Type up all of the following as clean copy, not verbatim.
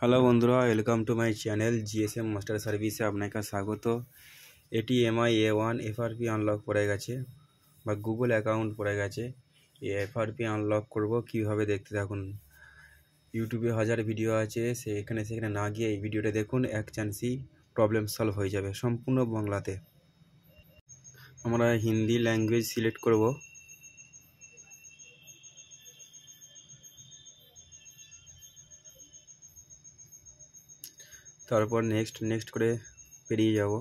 Hello বন্ধুরা, welcome to my channel GSM master সার্ভিসে আপনাকে স্বাগত। এটি এমআই A1 এফআরপি আনলক পড়ে গেছে বা গুগল অ্যাকাউন্ট পড়ে গেছে। এই এফআরপি আনলক করব কীভাবে দেখতে থাকুন। ইউটিউবে হাজার ভিডিও আছে, সেখানে না গিয়ে এই ভিডিওটা দেখুন, এক চান্সই প্রবলেম সলভ হয়ে যাবে সম্পূর্ণ বাংলাতে। আমরা হিন্দি ল্যাঙ্গুয়েজ সিলেক্ট করব। তারপর নেক্সট করে পেরিয়ে যাব,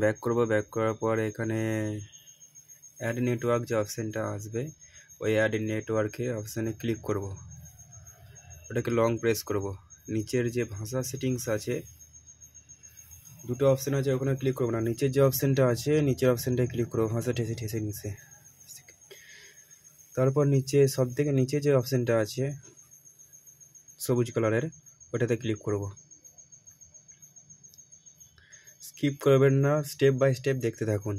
ব্যাক করব। ব্যাক করার পর এখানে অ্যাড নেটওয়ার্ক যে অপশানটা আসবে, ওই অ্যাড নেটওয়ার্কে অপশানে ক্লিক করব। ওটাকে লং প্রেস করব। নিচের যে ভাষা সেটিংস আছে, দুটো অপশান আছে, ওখানে ক্লিক করব না, নিচের যে অপশানটা আছে নিচের অপশানটায় ক্লিক করব, ভাষা ঠেসে নিচে। তারপর সবথেকে নিচে যে অপশানটা আছে সবুজ কালারের, ওটাতে ক্লিক করব। স্কিপ করবেন না, স্টেপ বাই স্টেপ দেখতে থাকুন।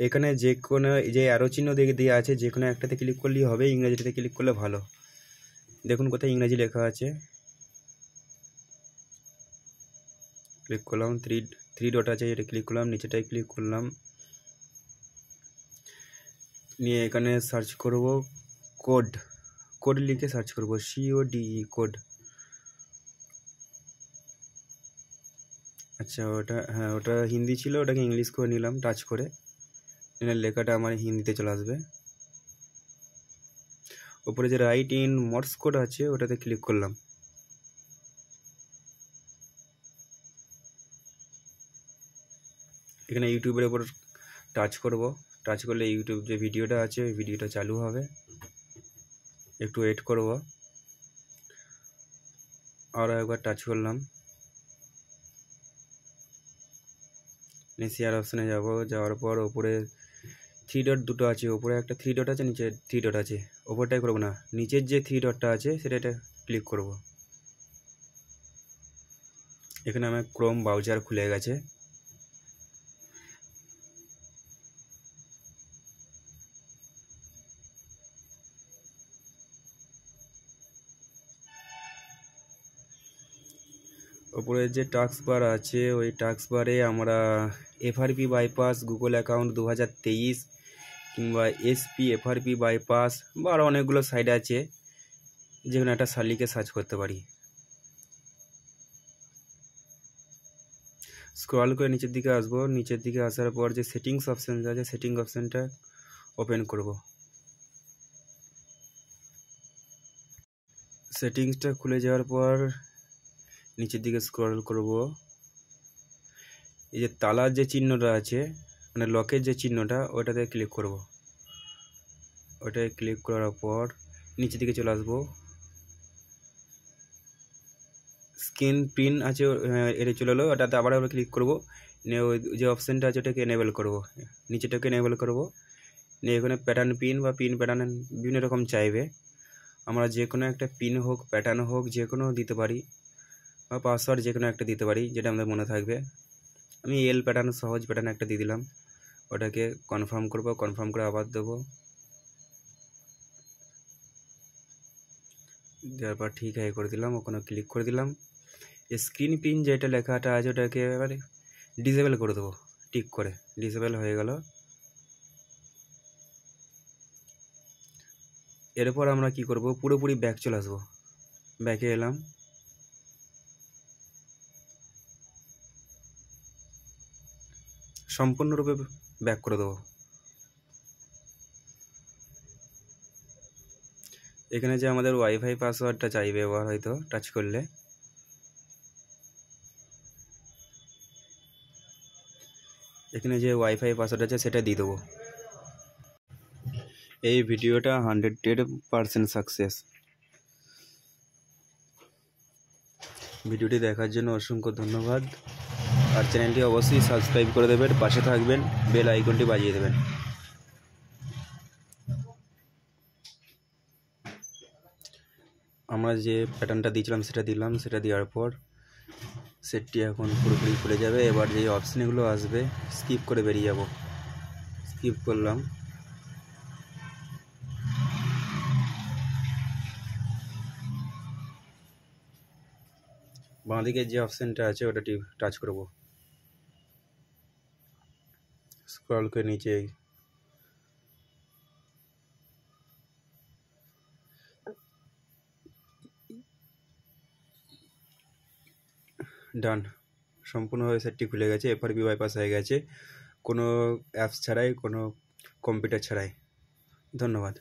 এখানে যে কোনো যে অ্যারো চিহ্ন দিয়ে আছে, যে কোনো একটাতে ক্লিক করলেই হবে, ইংরেজিটাতে ক্লিক করলে ভালো। দেখুন কোথায় ইংরেজি লেখা আছে, ক্লিক করলাম। থ্রি ডট আছে, এটা ক্লিক করলাম, নিচেটায় ক্লিক করলাম, নিয়ে এখানে সার্চ করব কোড লিখে সার্চ করব, CODE কোড। আচ্ছা, ওটা হিন্দি ছিল, ওটাকে ইংলিশ করে নিলাম টাচ করে, লেখাটা আমার হিন্দিতে চলে আসবে। উপরে যে রাইট ইন মর্স কোড আছে, ওটাতে ক্লিক করলাম। এখানে ইউটিউবের উপর টাচ করব, টাচ করলে ইউটিউব যে ভিডিওটা আছে ওই ভিডিওটা চালু হবে। একটু ওয়েট করব, আরও একবার টাচ করলাম, শেয়ার অপশানে যাওয়ার পর ওপরে থ্রি ডট দুটো আছে, ওপরে একটা থ্রি ডট আছে, নিচে থ্রি ডট আছে, ওপরটাই করবো না, নিচের যে থ্রি ডটটা আছে সেটা ক্লিক করব। এখানে আমার ক্রোম ব্রাউজার খুলে গেছে। ওপরে যে টাস্ক বার আছে, ওই টাস্ক বারে আমরা এফআরপি বাইপাস গুগল অ্যাকাউন্ট 2023 কিংবা SP এফআরপি বাইপাস বা আরও অনেকগুলো সাইট আছে, যেখানে একটা লিখে সার্চ করতে পারি। স্ক্রল করে নিচের দিকে আসবো, নিচের দিকে আসার পর যে সেটিংস অপশান আছে, সেটিং অপশানটা ওপেন করব। সেটিংসটা খুলে যাওয়ার পর নিচের দিকে স্ক্রল করব। এই যে তালার যে চিহ্নটা আছে, মানে লকের যে চিহ্নটা, ওটাতে ক্লিক করব। ওটায় ক্লিক করার পর নিচের দিকে চলে আসবো। স্ক্রিন প্রিন্ট আছে, এটা চলে এলো, ওটাতে আবার ক্লিক করব, নিয়ে ওই যে অপশানটা আছে ওটাকে এনেবেল করব, নিচেটাকে এনেবেল করব। নিয়ে এখানে প্যাটার্ন পিন বা পিন প্যাটার্ন বিভিন্ন রকম চাইবে, আমরা যে কোনো একটা পিন হোক প্যাটার্ন হোক যে কোনো দিতে পারি, বা পাসওয়ার্ড যে কোনো একটা দিতে পারি, যেটা আমাদের মনে থাকবে। আমি এল প্যাটার্ন, সহজ প্যাটার্ন একটা দিয়ে দিলাম। ওটাকে কনফার্ম করব, কনফার্ম করে আবার দেবো, দেওয়ার পর ঠিক আছে করে দিলাম, ওখানে ক্লিক করে দিলাম। স্ক্রিন প্রিন্ট যেটা লেখাটা আছে ওটাকে এবারে ডিসেবল করে দেবো, টিক করে ডিসেবল হয়ে গেল। এরপর আমরা কি করব, পুরোপুরি ব্যাক চলে আসবো। ব্যাকে এলাম, সম্পূর্ণরূপে ব্যাক করে দেবো। এখানে যে আমাদের ওয়াইফাই পাসওয়ার্ডটা চাইবে এবার হয়তো টাচ করলে, এখানে যে ওয়াইফাই পাসওয়ার্ড আছে সেটা দিয়ে দেবো। এই ভিডিওটা 100% সাকসেস। ভিডিওটি দেখার জন্য অসংখ্য ধন্যবাদ। আর চ্যানেলটি অবশ্যই সাবস্ক্রাইব করে দেবেন, পাশে থাকবেন, বেল আইকনটি বাজিয়ে দেবেন। আমরা যে প্যাটার্নটা দিয়েছিলাম সেটা দিলাম, সেটা দেওয়ার পর সেটটি এখন পুরোপুরি খুলে যাবে। এবার যে অপশানগুলো আসবে স্কিপ করে বেরিয়ে যাব, স্কিপ করলাম। বাঁ দিকে যে অপশানটা আছে ওটা টাচ করব, স্ক্রল করে নিচে ডান, সম্পূর্ণভাবে সেটটি খুলে গেছে, এফআরবি বাইপাস হয়ে গেছে, কোনো অ্যাপস ছাড়াই, কোনো কম্পিউটার ছাড়াই। ধন্যবাদ।